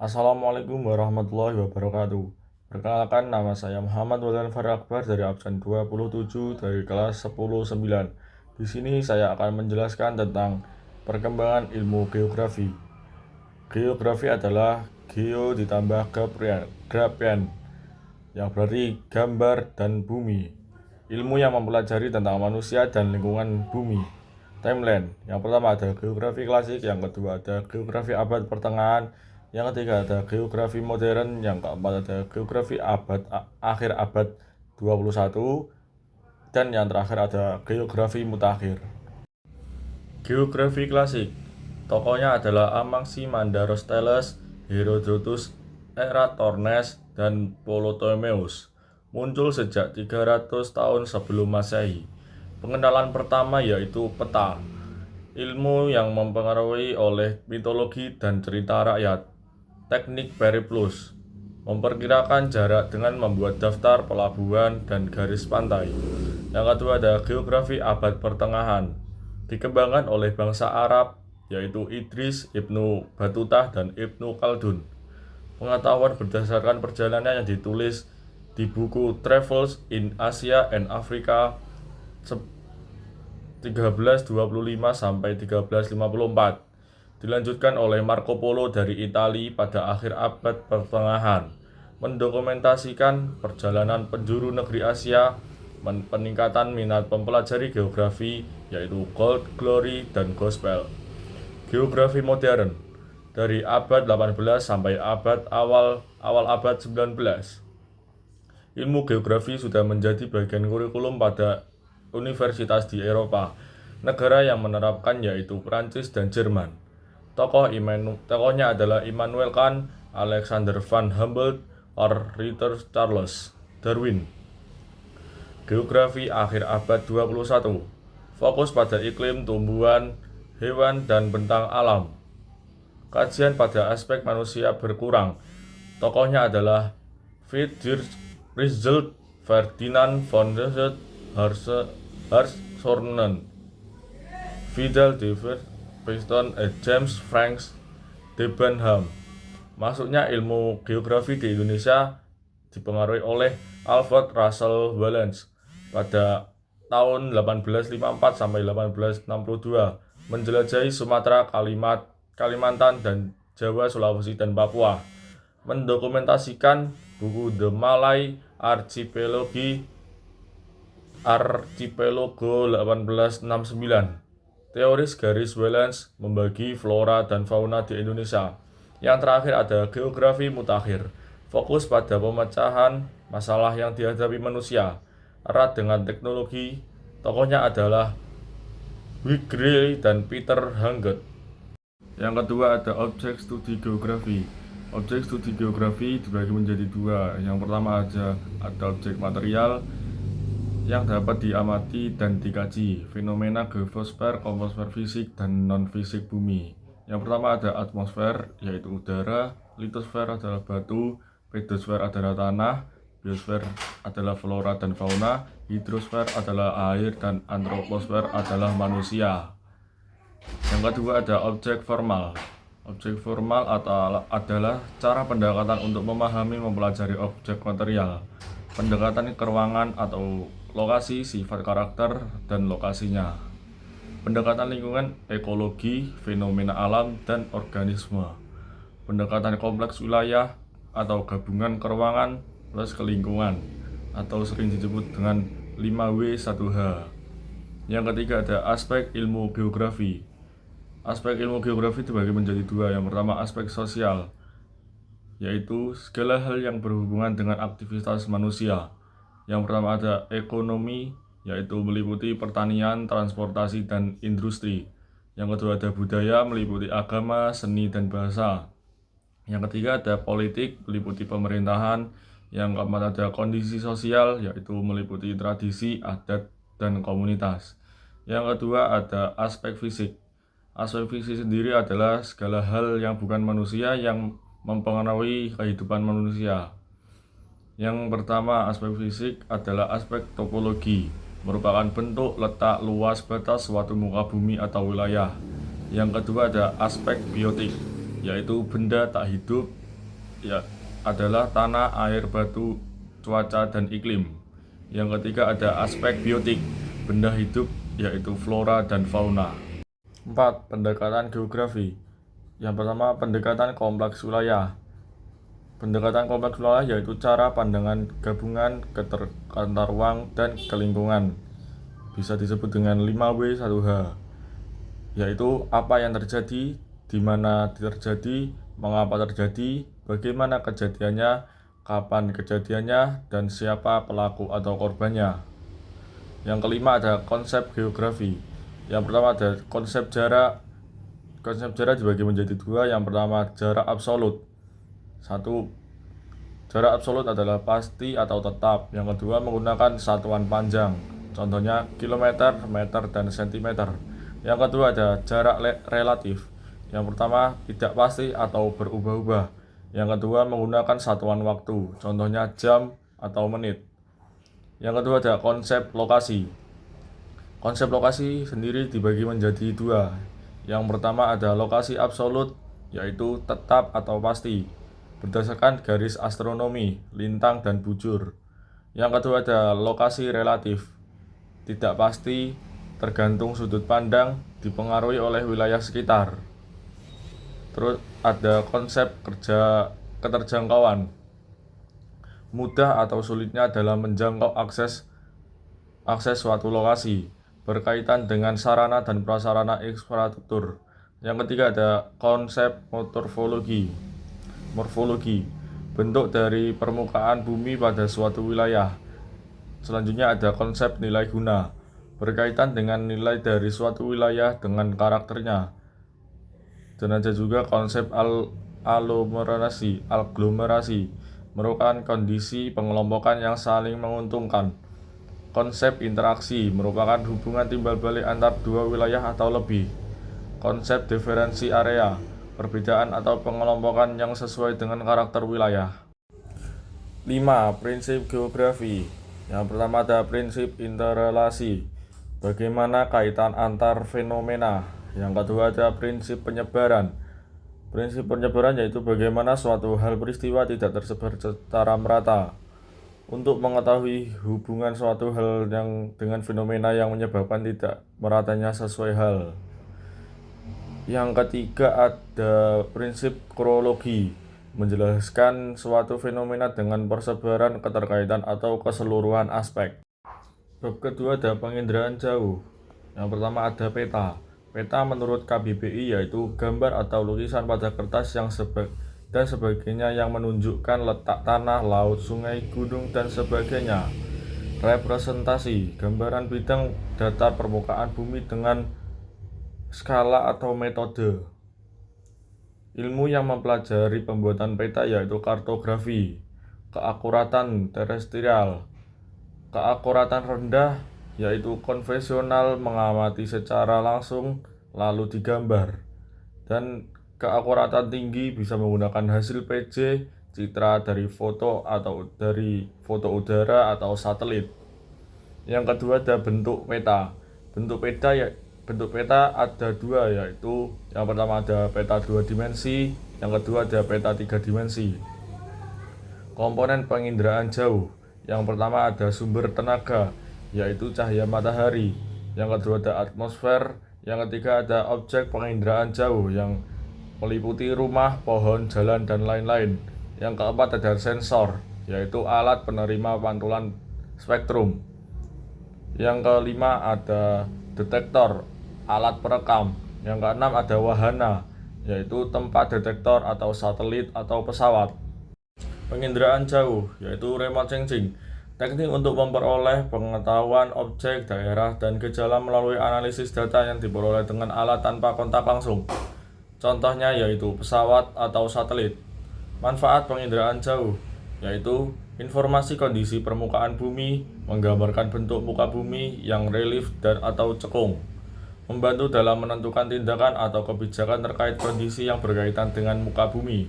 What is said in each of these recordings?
Assalamualaikum warahmatullahi wabarakatuh. Perkenalkan, nama saya Muhammad Waldan Farah Akbar dari absen 27 dari kelas 10-9. Di sini saya akan menjelaskan tentang perkembangan ilmu geografi. Geografi adalah geo ditambah graphian, yang berarti gambar dan bumi. Ilmu yang mempelajari tentang manusia dan lingkungan bumi. Timeline. Yang pertama ada geografi klasik, yang kedua ada geografi abad pertengahan, yang ketiga ada geografi modern, yang keempat ada geografi akhir abad 21, dan yang terakhir ada geografi mutakhir. Geografi klasik. Tokohnya adalah Anaximander, Herodotus, Eratosthenes, dan Ptolemeus. Muncul sejak 300 tahun sebelum Masehi. Pengenalan pertama yaitu peta, ilmu yang mempengaruhi oleh mitologi dan cerita rakyat. Teknik periplus, memperkirakan jarak dengan membuat daftar pelabuhan dan garis pantai. Yang kedua ada geografi abad pertengahan, dikembangkan oleh bangsa Arab yaitu Idris, Ibnu Batutah, dan Ibnu Khaldun. Pengetahuan berdasarkan perjalanan yang ditulis di buku Travels in Asia and Africa 1325 sampai 1354, dilanjutkan oleh Marco Polo dari Italia pada akhir abad pertengahan, mendokumentasikan perjalanan penjuru negeri Asia, peningkatan minat mempelajari geografi yaitu Gold Glory dan Gospel. Geografi modern dari abad 18 sampai awal abad 19. Ilmu geografi sudah menjadi bagian kurikulum pada universitas di Eropa. Negara yang menerapkan yaitu Prancis dan Jerman. Tokohnya adalah Immanuel Kant, Alexander van Humboldt, Arthur Charles Darwin. Geografi akhir abad 21. Fokus pada iklim, tumbuhan, hewan, dan bentang alam. Kajian pada aspek manusia berkurang. Tokohnya adalah Friedrich Ferdinand von Hartshornen, Vidal de Preston, James Franks Debenham. Masuknya ilmu geografi di Indonesia dipengaruhi oleh Alfred Russel Wallace pada tahun 1854 sampai 1862, menjelajahi Sumatera, Kalimantan, dan Jawa, Sulawesi, dan Papua. Mendokumentasikan buku The Malay Archipelago 1869. Teoris garis Wallace membagi flora dan fauna di Indonesia. Yang terakhir ada geografi mutakhir, fokus pada pemecahan masalah yang dihadapi manusia, erat dengan teknologi. Tokohnya adalah Wigray dan Peter Hangget. Yang kedua ada objek studi geografi. Objek studi geografi dibagi menjadi dua. Yang pertama ada objek material yang dapat diamati dan dikaji, fenomena geosfer, komposfer fisik, dan non-fisik bumi. Yang pertama ada atmosfer, yaitu udara, litosfer adalah batu, pedosfer adalah tanah, biosfer adalah flora dan fauna, hidrosfer adalah air, dan antroposfer adalah manusia. Yang kedua ada objek formal. Objek formal adalah cara pendekatan untuk memahami mempelajari objek material. Pendekatan ke ruangan atau lokasi, sifat karakter, dan lokasinya. Pendekatan lingkungan, ekologi, fenomena alam, dan organisme. Pendekatan kompleks wilayah atau gabungan keruangan plus kelingkungan, atau sering disebut dengan 5W1H. Yang ketiga ada aspek ilmu geografi. Aspek ilmu geografi dibagi menjadi dua. Yang pertama aspek sosial, yaitu segala hal yang berhubungan dengan aktivitas manusia. Yang pertama ada ekonomi, yaitu meliputi pertanian, transportasi, dan industri. Yang kedua ada budaya, meliputi agama, seni, dan bahasa. Yang ketiga ada politik, meliputi pemerintahan. Yang keempat ada kondisi sosial, yaitu meliputi tradisi, adat, dan komunitas. Yang kedua ada aspek fisik. Aspek fisik sendiri adalah segala hal yang bukan manusia yang mempengaruhi kehidupan manusia. Yang pertama aspek fisik adalah aspek topologi, merupakan bentuk, letak, luas, batas suatu muka bumi atau wilayah. Yang kedua ada aspek biotik, yaitu benda tak hidup ya adalah tanah, air, batu, cuaca, dan iklim. Yang ketiga ada aspek biotik, benda hidup, yaitu flora dan fauna. 4. Pendekatan geografi. Yang pertama, pendekatan kompleks wilayah. Pendekatan kompleks wilayah yaitu cara pandangan gabungan antar ruang dan kelingkungan. Bisa disebut dengan 5W 1H, yaitu apa yang terjadi, di mana terjadi, mengapa terjadi, bagaimana kejadiannya, kapan kejadiannya, dan siapa pelaku atau korbannya. Yang kelima ada konsep geografi. Yang pertama ada konsep jarak. Konsep jarak dibagi menjadi dua. Yang pertama jarak absolut. Satu, jarak absolut adalah pasti atau tetap. Yang kedua menggunakan satuan panjang. Contohnya kilometer, meter, dan sentimeter. Yang kedua ada jarak relatif. Yang pertama tidak pasti atau berubah-ubah. Yang kedua menggunakan satuan waktu. Contohnya jam atau menit. Yang kedua ada konsep lokasi. Konsep lokasi sendiri dibagi menjadi dua. Yang pertama ada lokasi absolut, yaitu tetap atau pasti, berdasarkan garis astronomi, lintang, dan bujur. Yang kedua ada lokasi relatif, tidak pasti, tergantung sudut pandang, dipengaruhi oleh wilayah sekitar. Terus ada konsep keterjangkauan, mudah atau sulitnya dalam menjangkau akses suatu lokasi, berkaitan dengan sarana dan prasarana infrastruktur. Yang ketiga ada konsep morfologi, bentuk dari permukaan bumi pada suatu wilayah. Selanjutnya ada konsep nilai guna, berkaitan dengan nilai dari suatu wilayah dengan karakternya. Dan ada juga konsep aglomerasi, merupakan kondisi pengelompokan yang saling menguntungkan. Konsep interaksi merupakan hubungan timbal balik antar dua wilayah atau lebih. Konsep diferensi area, perbedaan atau pengelompokan yang sesuai dengan karakter wilayah. 5. Prinsip geografi. Yang pertama ada prinsip interrelasi, bagaimana kaitan antar fenomena. Yang kedua ada prinsip penyebaran. Prinsip penyebaran yaitu bagaimana suatu hal peristiwa tidak tersebar secara merata. Untuk mengetahui hubungan suatu hal dengan fenomena yang menyebabkan tidak meratanya sesuai hal. Yang ketiga ada prinsip kronologi, menjelaskan suatu fenomena dengan persebaran, keterkaitan, atau keseluruhan aspek. Bab kedua ada penginderaan jauh. Yang pertama ada peta. Peta menurut KBBI yaitu gambar atau lukisan pada kertas dan sebagainya yang menunjukkan letak tanah, laut, sungai, gunung, dan sebagainya. Representasi, gambaran bidang datar permukaan bumi dengan skala atau metode. Ilmu yang mempelajari pembuatan peta yaitu kartografi. Keakuratan terestrial. Keakuratan rendah yaitu konvensional, mengamati secara langsung lalu digambar. Dan keakuratan tinggi bisa menggunakan hasil PJ, citra dari foto atau dari foto udara atau satelit. Yang kedua ada bentuk peta. Bentuk peta ada dua, yaitu yang pertama ada peta 2 dimensi, yang kedua ada peta 3 dimensi. Komponen penginderaan jauh. Yang pertama ada sumber tenaga, yaitu cahaya matahari. Yang kedua ada atmosfer. Yang ketiga ada objek penginderaan jauh yang meliputi rumah, pohon, jalan, dan lain-lain. Yang keempat ada sensor, yaitu alat penerima pantulan spektrum. Yang kelima ada detektor, alat perekam. Yang keenam ada wahana, yaitu tempat detektor atau satelit atau pesawat. Penginderaan jauh, yaitu remote sensing, teknik untuk memperoleh pengetahuan objek, daerah, dan gejala melalui analisis data yang diperoleh dengan alat tanpa kontak langsung. Contohnya yaitu pesawat atau satelit. Manfaat penginderaan jauh yaitu informasi kondisi permukaan bumi, menggambarkan bentuk muka bumi yang relief dan atau cekung, membantu dalam menentukan tindakan atau kebijakan terkait kondisi yang berkaitan dengan muka bumi.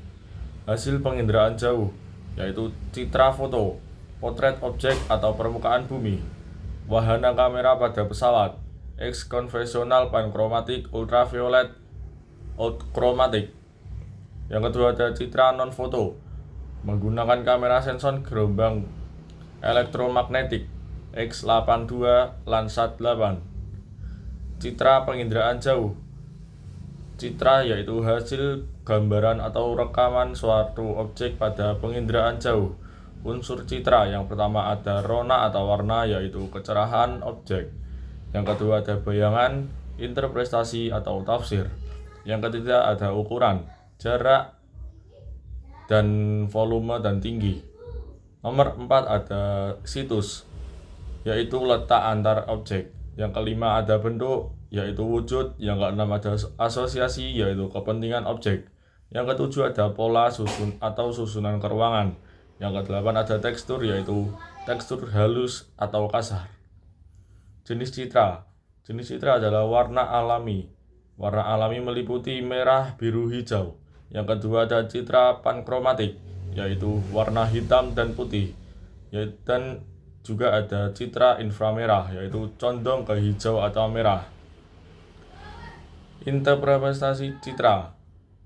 Hasil penginderaan jauh yaitu citra foto, potret objek atau permukaan bumi, wahana kamera pada pesawat, X konvensional, pankromatik, ultraviolet, kromatik. Yang kedua ada citra non foto, menggunakan kamera sensor gelombang elektromagnetik X82 Landsat 8. Citra penginderaan jauh. Citra yaitu hasil gambaran atau rekaman suatu objek pada penginderaan jauh. Unsur citra yang pertama ada rona atau warna yaitu kecerahan objek. Yang kedua ada bayangan, interpretasi atau tafsir. Yang ketiga ada ukuran, jarak, dan volume dan tinggi. Nomor 4 ada situs, yaitu letak antar objek. Yang kelima ada bentuk, yaitu wujud. Yang keenam ada asosiasi, yaitu kepentingan objek. Yang ketujuh ada pola susun atau susunan keruangan. Yang kedelapan ada tekstur, yaitu tekstur halus atau kasar. Jenis citra. Jenis citra adalah warna alami. Warna alami meliputi merah, biru, hijau. Yang kedua ada citra pankromatik, yaitu warna hitam dan putih. Dan juga ada citra inframerah, yaitu condong ke hijau atau merah. Interpretasi citra,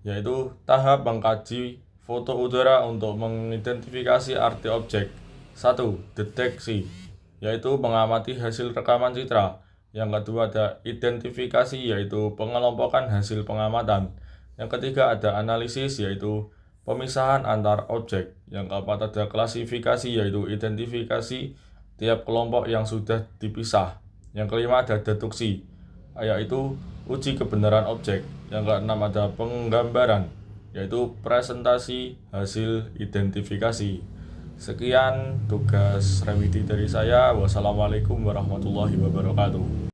yaitu tahap mengkaji foto udara untuk mengidentifikasi arti objek. 1. Deteksi, yaitu mengamati hasil rekaman citra. Yang kedua ada identifikasi, yaitu pengelompokan hasil pengamatan. Yang ketiga ada analisis, yaitu pemisahan antar objek. Yang keempat ada klasifikasi, yaitu identifikasi tiap kelompok yang sudah dipisah. Yang kelima ada deduksi, yaitu uji kebenaran objek. Yang keenam ada penggambaran, yaitu presentasi hasil identifikasi. Sekian tugas remedi dari saya. Wassalamualaikum warahmatullahi wabarakatuh.